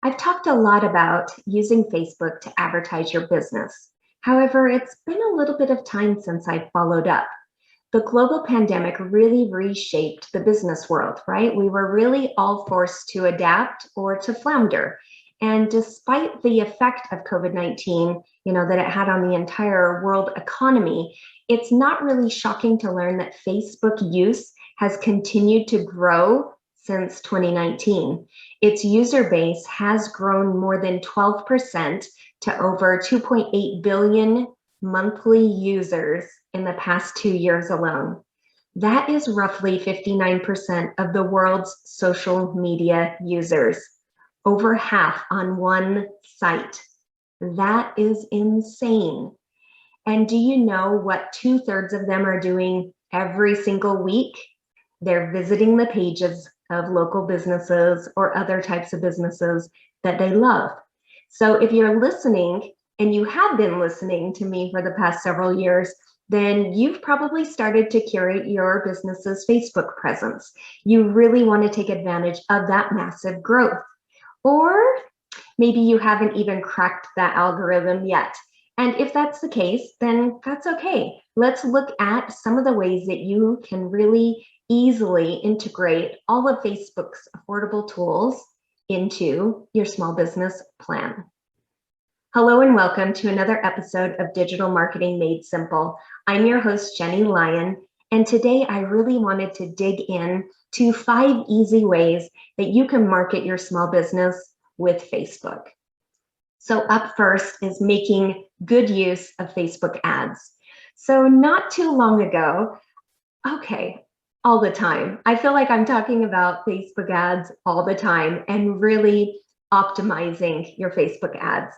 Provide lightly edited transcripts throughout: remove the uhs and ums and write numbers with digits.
I've talked a lot about using Facebook to advertise your business. However, it's been a little bit of time since I followed up. The global pandemic really reshaped the business world, right? We were really all forced to adapt or to flounder. And despite the effect of COVID-19, that it had on the entire world economy, it's not really shocking to learn that Facebook use has continued to grow since 2019. Its user base has grown more than 12% to over 2.8 billion monthly users in the past 2 years alone. That is roughly 59% of the world's social media users, over half on one site. That is insane. And do you know what 2/3 of them are doing every single week? They're visiting the pages of local businesses or other types of businesses that they love. So if you're listening, and you have been listening to me for the past several years, then you've probably started to curate your business's Facebook presence. You really want to take advantage of that massive growth. Or maybe you haven't even cracked that algorithm yet. And if that's the case, then that's okay. Let's look at some of the ways that you can really easily integrate all of Facebook's affordable tools into your small business plan. Hello and welcome to another episode of Digital Marketing Made Simple. I'm your host, Jenny Lyon, and today I really wanted to dig in to 5 easy ways that you can market your small business with Facebook. So up first is making good use of Facebook ads. So not too long ago, all the time. I feel like I'm talking about Facebook ads all the time and really optimizing your Facebook ads,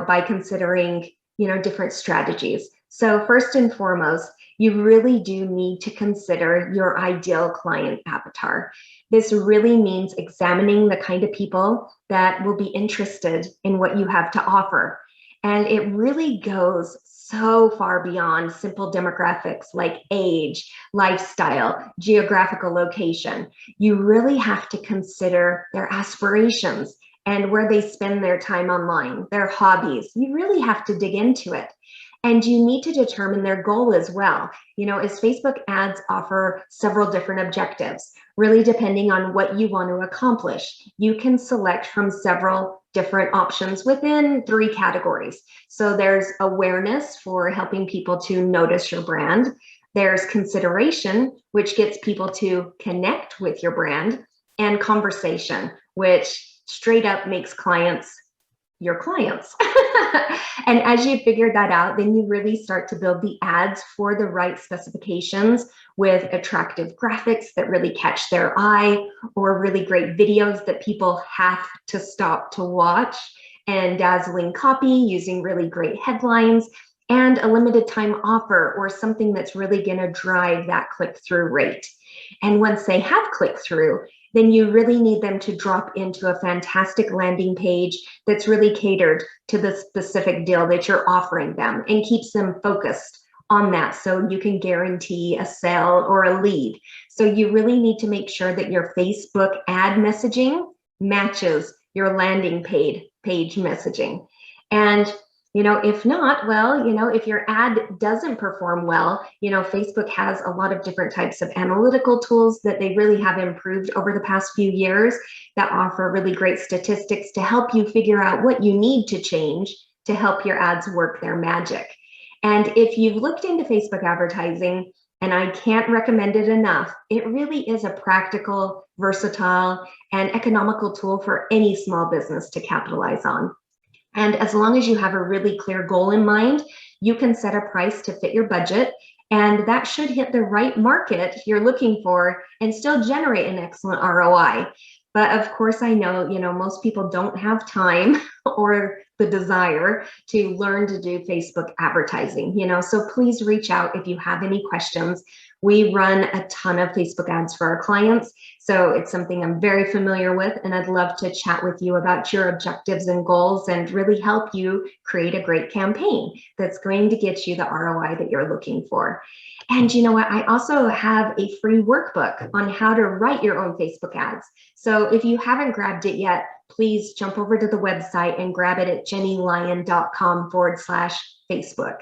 by considering, different strategies. So first and foremost, you really do need to consider your ideal client avatar. This really means examining the kind of people that will be interested in what you have to offer. And it really goes so far beyond simple demographics like age, lifestyle, geographical location. You really have to consider their aspirations and where they spend their time online, their hobbies. You really have to dig into it. And you need to determine their goal as well. As Facebook ads offer several different objectives, really depending on what you want to accomplish. You can select from several different options within 3 categories. So there's awareness for helping people to notice your brand. There's consideration, which gets people to connect with your brand, and conversation, which straight up makes clients your clients. And as you figure that out, then you really start to build the ads for the right specifications with attractive graphics that really catch their eye, or really great videos that people have to stop to watch, and dazzling copy using really great headlines, and a limited time offer or something that's really going to drive that click-through rate. And once they have click-through, then you really need them to drop into a fantastic landing page that's really catered to the specific deal that you're offering them and keeps them focused on that, so you can guarantee a sale or a lead. So you really need to make sure that your Facebook ad messaging matches your landing page messaging. And if not, well, if your ad doesn't perform well, Facebook has a lot of different types of analytical tools that they really have improved over the past few years that offer really great statistics to help you figure out what you need to change to help your ads work their magic. And if you've looked into Facebook advertising, and I can't recommend it enough, it really is a practical, versatile, and economical tool for any small business to capitalize on. And as long as you have a really clear goal in mind, you can set a price to fit your budget, and that should hit the right market you're looking for and still generate an excellent ROI. But of course, I know, most people don't have time or the desire to learn to do Facebook advertising, so please reach out if you have any questions. We run a ton of Facebook ads for our clients, so it's something I'm very familiar with, and I'd love to chat with you about your objectives and goals and really help you create a great campaign that's going to get you the ROI that you're looking for. And you know what? I also have a free workbook on how to write your own Facebook ads. So if you haven't grabbed it yet, please jump over to the website and grab it at jennylyon.com/Facebook.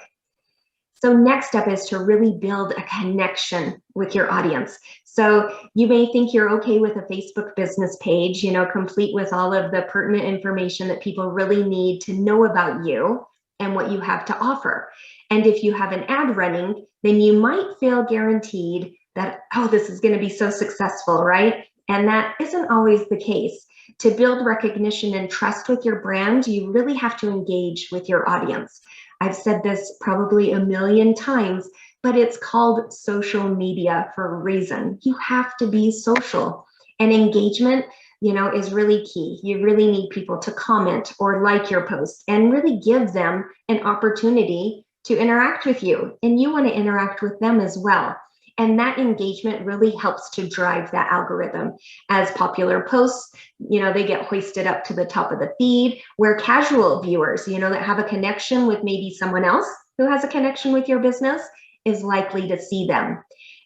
So next step is to really build a connection with your audience. So you may think you're okay with a Facebook business page, complete with all of the pertinent information that people really need to know about you and what you have to offer. And if you have an ad running, then you might feel guaranteed that, oh, this is going to be so successful, right? And that isn't always the case. To build recognition and trust with your brand, you really have to engage with your audience. I've said this probably a million times, but it's called social media for a reason. You have to be social, and engagement, is really key. You really need people to comment or like your post and really give them an opportunity to interact with you, and you want to interact with them as well. And that engagement really helps to drive that algorithm. As popular posts, they get hoisted up to the top of the feed, where casual viewers, that have a connection with maybe someone else who has a connection with your business is likely to see them.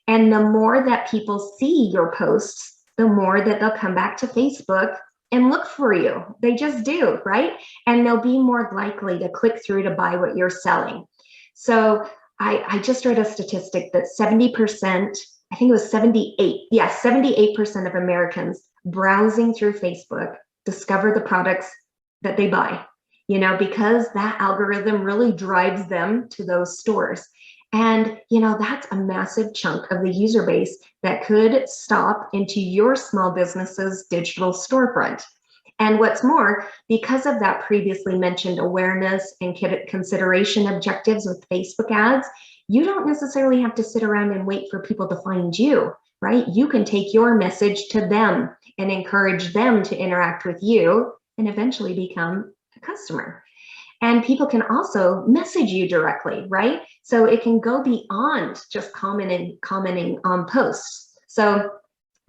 And the more that people see your posts, the more that they'll come back to Facebook and look for you. They just do, right? And they'll be more likely to click through to buy what you're selling. So I just read a statistic that 70%, I think it was 78% of Americans browsing through Facebook discover the products that they buy, because that algorithm really drives them to those stores. And, that's a massive chunk of the user base that could stop into your small business's digital storefront. And what's more, because of that previously mentioned awareness and consideration objectives with Facebook ads, you don't necessarily have to sit around and wait for people to find you, right? You can take your message to them and encourage them to interact with you and eventually become a customer. And people can also message you directly, right? So it can go beyond just commenting on posts. So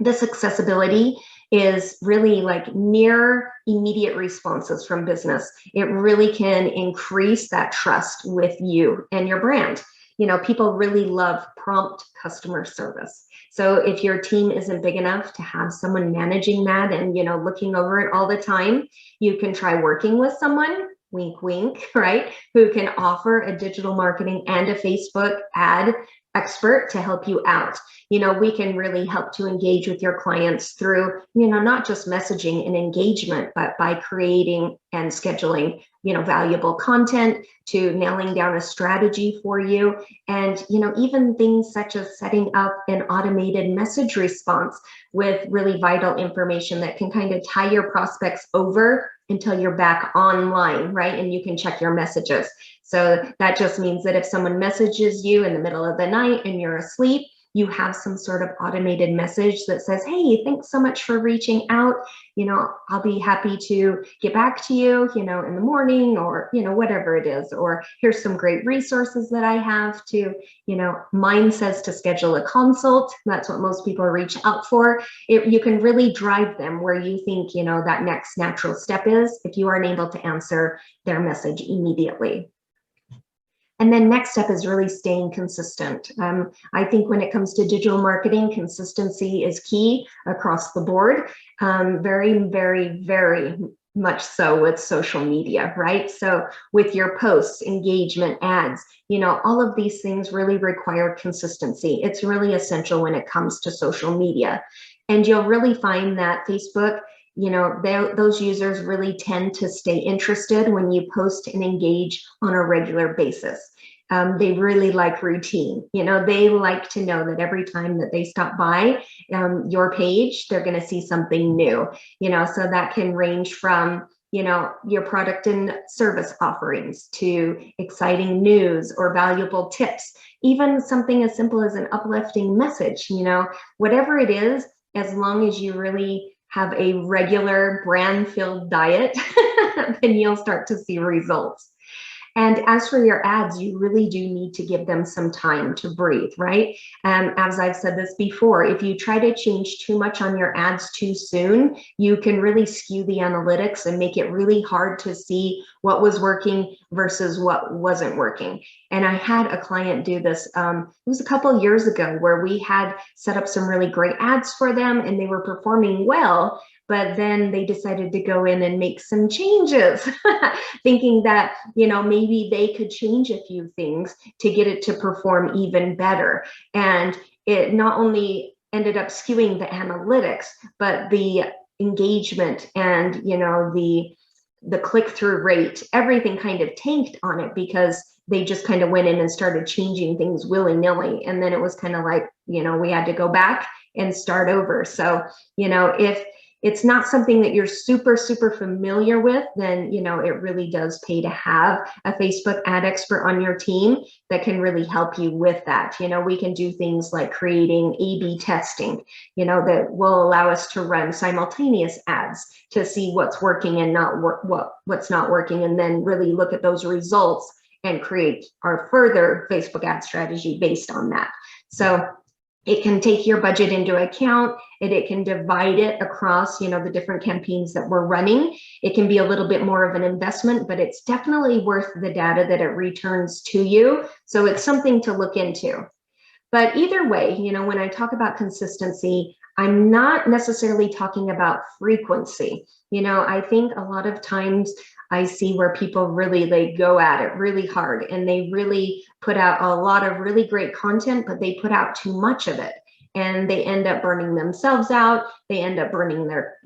this accessibility is really like near immediate responses from business. It really can increase that trust with you and your brand. People really love prompt customer service. So if your team isn't big enough to have someone managing that and, looking over it all the time, you can try working with someone, wink, wink, right, who can offer a digital marketing and a Facebook ad expert to help you out. We can really help to engage with your clients through, not just messaging and engagement, but by creating and scheduling, valuable content, to nailing down a strategy for you. And, even things such as setting up an automated message response with really vital information that can kind of tie your prospects over until you're back online, right? And you can check your messages. So that just means that if someone messages you in the middle of the night and you're asleep, you have some sort of automated message that says, hey, thanks so much for reaching out. I'll be happy to get back to you, in the morning, or, whatever it is, or here's some great resources that I have to, mine says to schedule a consult. That's what most people reach out for. You can really drive them where you think, that next natural step is, if you aren't able to answer their message immediately. And then next step is really staying consistent. I think when it comes to digital marketing, consistency is key across the board. Very, very, very much so with social media, right? So with your posts, engagement, ads, all of these things really require consistency. It's really essential when it comes to social media. And you'll really find that Facebook, those users really tend to stay interested when you post and engage on a regular basis. They really like routine. They like to know that every time that they stop by your page, they're going to see something new. So that can range from your product and service offerings to exciting news or valuable tips, even something as simple as an uplifting message. Whatever it is, as long as you really have a regular brand-filled diet, then you'll start to see results. And as for your ads, you really do need to give them some time to breathe, right? As I've said this before, if you try to change too much on your ads too soon, you can really skew the analytics and make it really hard to see what was working versus what wasn't working. And I had a client do this, it was a couple years ago, where we had set up some really great ads for them and they were performing well, but then they decided to go in and make some changes, thinking that, maybe they could change a few things to get it to perform even better. And it not only ended up skewing the analytics, but the engagement and, the click-through rate, everything kind of tanked on it because they just kind of went in and started changing things willy-nilly. And then it was kind of like, we had to go back and start over. So, if it's not something that you're super familiar with, then, it really does pay to have a Facebook ad expert on your team that can really help you with that. We can do things like creating A/B testing, that will allow us to run simultaneous ads to see what's working and what's not working, and then really look at those results and create our further Facebook ad strategy based on that. So it can take your budget into account, and it can divide it across, the different campaigns that we're running. It can be a little bit more of an investment, but it's definitely worth the data that it returns to you. So it's something to look into. But either way, when I talk about consistency, I'm not necessarily talking about frequency. I think a lot of times I see where people really go at it really hard, and they really put out a lot of really great content, but they put out too much of it, and they end up burning themselves out. They end up burning their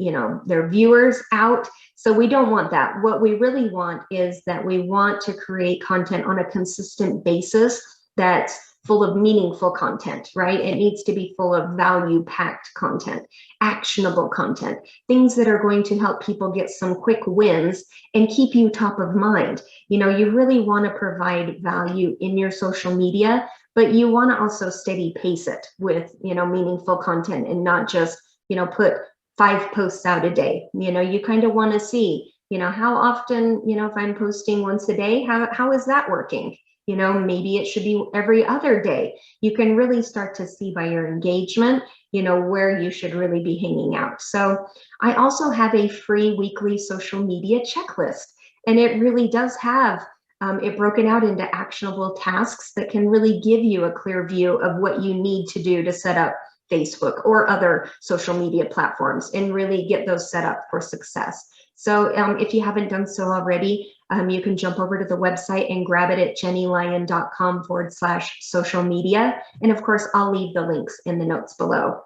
viewers out. So we don't want that. What we really want is that we want to create content on a consistent basis that's full of meaningful content, right? It needs to be full of value-packed content, actionable content, things that are going to help people get some quick wins and keep you top of mind. You really want to provide value in your social media, but you want to also steady pace it with, meaningful content, and not just, put 5 posts out a day. You kind of want to see, how often, if I'm posting once a day, how is that working? Maybe it should be every other day. You can really start to see by your engagement, where you should really be hanging out. So I also have a free weekly social media checklist, and it really does have it broken out into actionable tasks that can really give you a clear view of what you need to do to set up Facebook or other social media platforms and really get those set up for success. So if you haven't done so already, you can jump over to the website and grab it at jennylyon.com/social media. And of course, I'll leave the links in the notes below.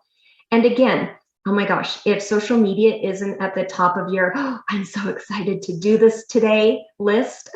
And again, oh my gosh, if social media isn't at the top of your, oh, I'm so excited to do this today list,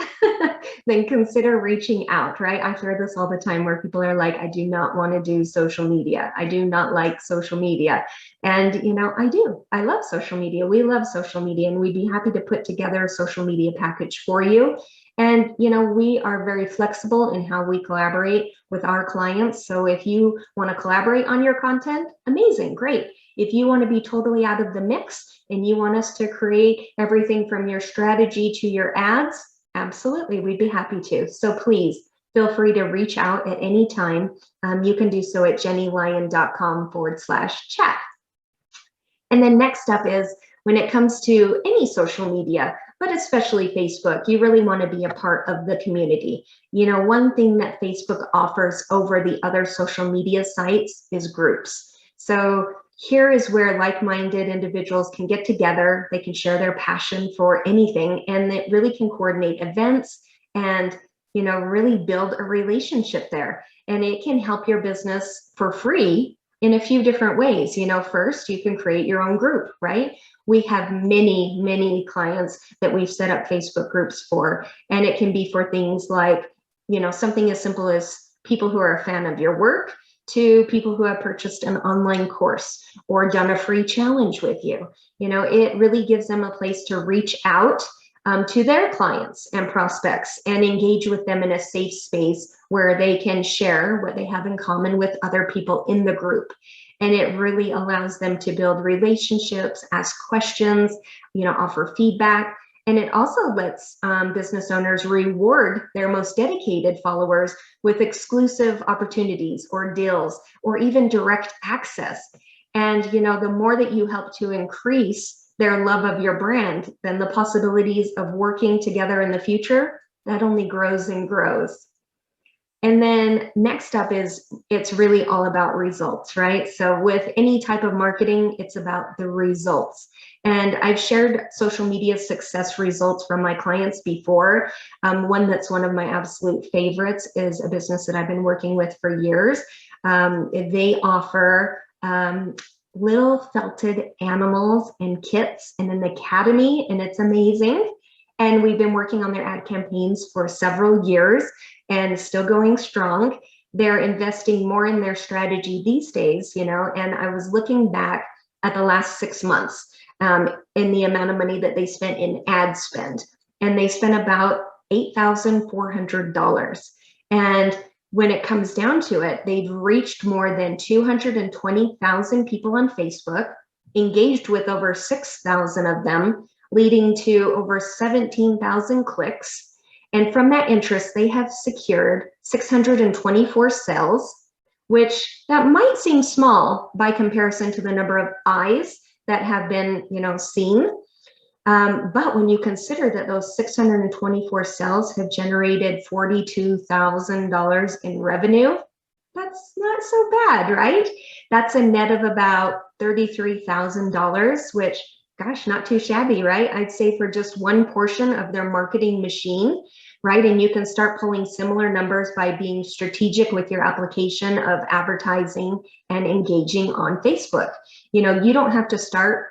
then consider reaching out, right? I hear this all the time where people are like, I do not want to do social media. I do not like social media. And, I do. I love social media. We love social media, and we'd be happy to put together a social media package for you. And, we are very flexible in how we collaborate with our clients. So if you want to collaborate on your content, amazing, great. If you want to be totally out of the mix and you want us to create everything from your strategy to your ads, absolutely, we'd be happy to. So please feel free to reach out at any time. You can do so at jennylyon.com/chat. And then next up is, when it comes to any social media, but especially Facebook, you really want to be a part of the community. One thing that Facebook offers over the other social media sites is groups. So here is where like-minded individuals can get together. They can share their passion for anything, and they really can coordinate events and, really build a relationship there. And it can help your business for free in a few different ways. First, you can create your own group, right? We have many clients that we've set up Facebook groups for, and it can be for things like, something as simple as people who are a fan of your work, to people who have purchased an online course or done a free challenge with you. It really gives them a place to reach out to their clients and prospects and engage with them in a safe space where they can share what they have in common with other people in the group. And it really allows them to build relationships, ask questions, offer feedback. And it also lets business owners reward their most dedicated followers with exclusive opportunities or deals or even direct access. And the more that you help to increase their love of your brand, then the possibilities of working together in the future, that only grows and grows. And then next up is it's really all about results, right? So with any type of marketing, it's about the results. And I've shared social media success results from my clients before. One that's one of my absolute favorites is a business that I've been working with for years. They offer little felted animals and kits and an academy, and it's amazing. And we've been working on their ad campaigns for several years and still going strong. They're investing more in their strategy these days, and I was looking back at the last 6 months in the amount of money that they spent in ad spend. And they spent about $8,400. And when it comes down to it, they've reached more than 220,000 people on Facebook, engaged with over 6,000 of them, leading to over 17,000 clicks. And from that interest, they have secured 624 sales, which that might seem small by comparison to the number of eyes that have been, seen. But when you consider that those 624 sales have generated $42,000 in revenue, that's not so bad, right? That's a net of about $33,000, which, gosh, not too shabby, right? I'd say for just one portion of their marketing machine, right? And you can start pulling similar numbers by being strategic with your application of advertising and engaging on Facebook. You don't have to start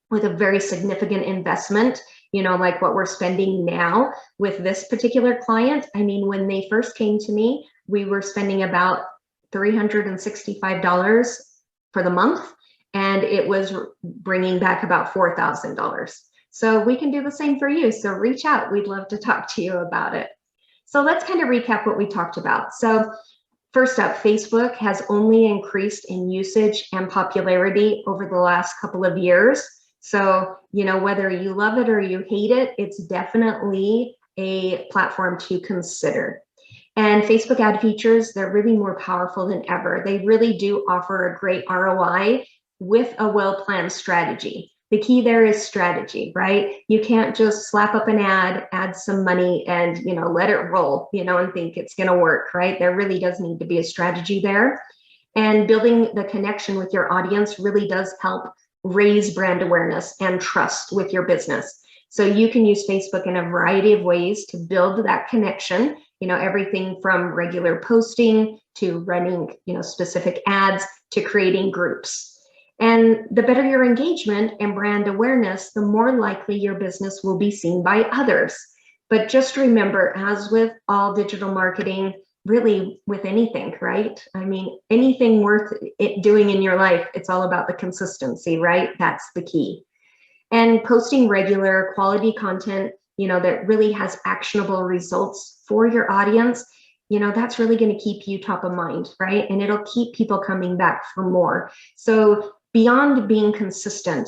with a very significant investment, like what we're spending now with this particular client. I mean, when they first came to me, we were spending about $365 for the month, and it was bringing back about $4,000. So we can do the same for you. So reach out. We'd love to talk to you about it. So let's kind of recap what we talked about. So first up, Facebook has only increased in usage and popularity over the last couple of years. So, whether you love it or you hate it, it's definitely a platform to consider. And Facebook ad features, they're really more powerful than ever. They really do offer a great ROI with a well-planned strategy. The key there is strategy, right? You can't just slap up an ad, add some money, and let it roll, and think it's going to work, right? There really does need to be a strategy there. And building the connection with your audience really does help raise brand awareness and trust with your business. So you can use Facebook in a variety of ways to build that connection, everything from regular posting to running, specific ads to creating groups. And the better your engagement and brand awareness, the more likely your business will be seen by others. But just remember, as with all digital marketing, really with anything, right? I mean, anything worth it doing in your life, it's all about the consistency, right? That's the key. And posting regular quality content, that really has actionable results for your audience, that's really going to keep you top of mind, right? And it'll keep people coming back for more. So beyond being consistent,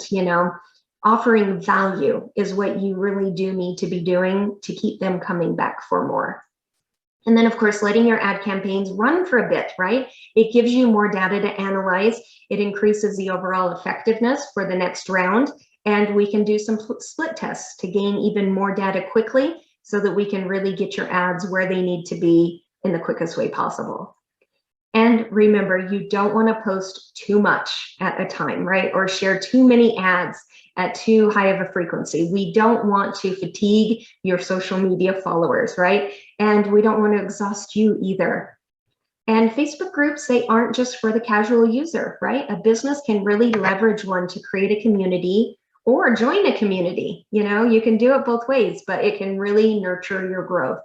offering value is what you really do need to be doing to keep them coming back for more. And then, of course, letting your ad campaigns run for a bit, right? It gives you more data to analyze. It increases the overall effectiveness for the next round. And we can do some split tests to gain even more data quickly so that we can really get your ads where they need to be in the quickest way possible. And remember, you don't want to post too much at a time, right? Or share too many ads at too high of a frequency. We don't want to fatigue your social media followers, right? And we don't want to exhaust you either. And Facebook groups, they aren't just for the casual user, right? A business can really leverage one to create a community or join a community. You can do it both ways, but it can really nurture your growth.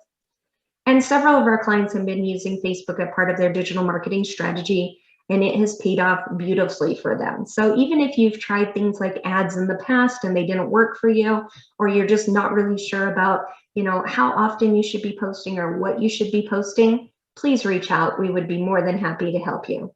And several of our clients have been using Facebook as part of their digital marketing strategy, and it has paid off beautifully for them. So even if you've tried things like ads in the past and they didn't work for you, or you're just not really sure about, how often you should be posting or what you should be posting, please reach out. We would be more than happy to help you.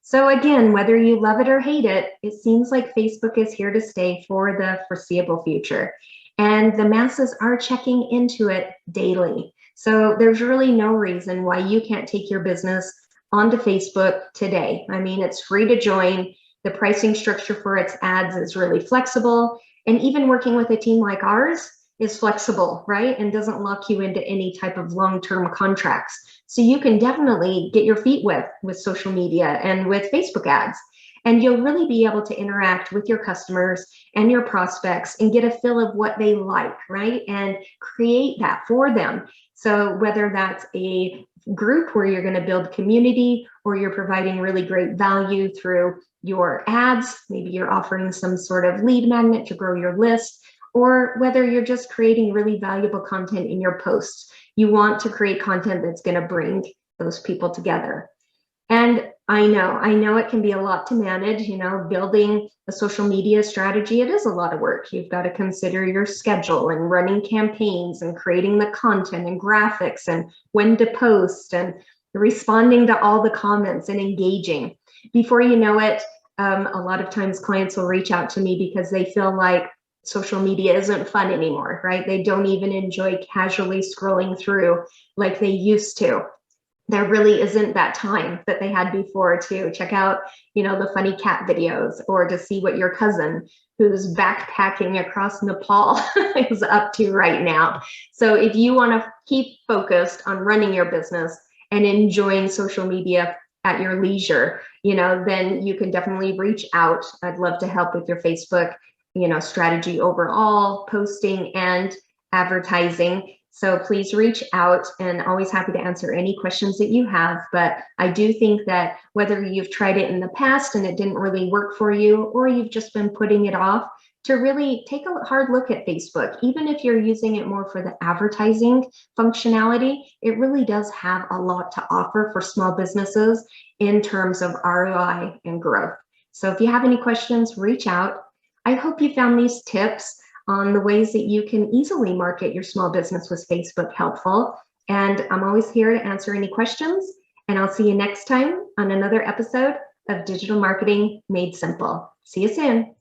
So again, whether you love it or hate it, it seems like Facebook is here to stay for the foreseeable future. and the masses are checking into it daily. So there's really no reason why you can't take your business onto Facebook today. I mean, it's free to join. The pricing structure for its ads is really flexible. And even working with a team like ours is flexible, right? And doesn't lock you into any type of long-term contracts. So you can definitely get your feet wet with social media and with Facebook ads. And you'll really be able to interact with your customers and your prospects and get a feel of what they like, right? And create that for them. So whether that's a group where you're going to build community, or you're providing really great value through your ads, maybe you're offering some sort of lead magnet to grow your list, or whether you're just creating really valuable content in your posts. You want to create content that's going to bring those people together. And I know it can be a lot to manage, building a social media strategy. It is a lot of work. You've got to consider your schedule and running campaigns and creating the content and graphics and when to post and responding to all the comments and engaging. Before you know it, a lot of times clients will reach out to me because they feel like social media isn't fun anymore, right? They don't even enjoy casually scrolling through like they used to. There really isn't that time that they had before to check out, the funny cat videos, or to see what your cousin who's backpacking across Nepal is up to right now. So if you want to keep focused on running your business and enjoying social media at your leisure, then you can definitely reach out. I'd love to help with your Facebook, strategy overall, posting and advertising. So please reach out, and always happy to answer any questions that you have. But I do think that whether you've tried it in the past and it didn't really work for you, or you've just been putting it off, to really take a hard look at Facebook. Even if you're using it more for the advertising functionality, it really does have a lot to offer for small businesses in terms of ROI and growth. So if you have any questions, reach out. I hope you found these tips on the ways that you can easily market your small business with Facebook helpful. And I'm always here to answer any questions. And I'll see you next time on another episode of Digital Marketing Made Simple. See you soon.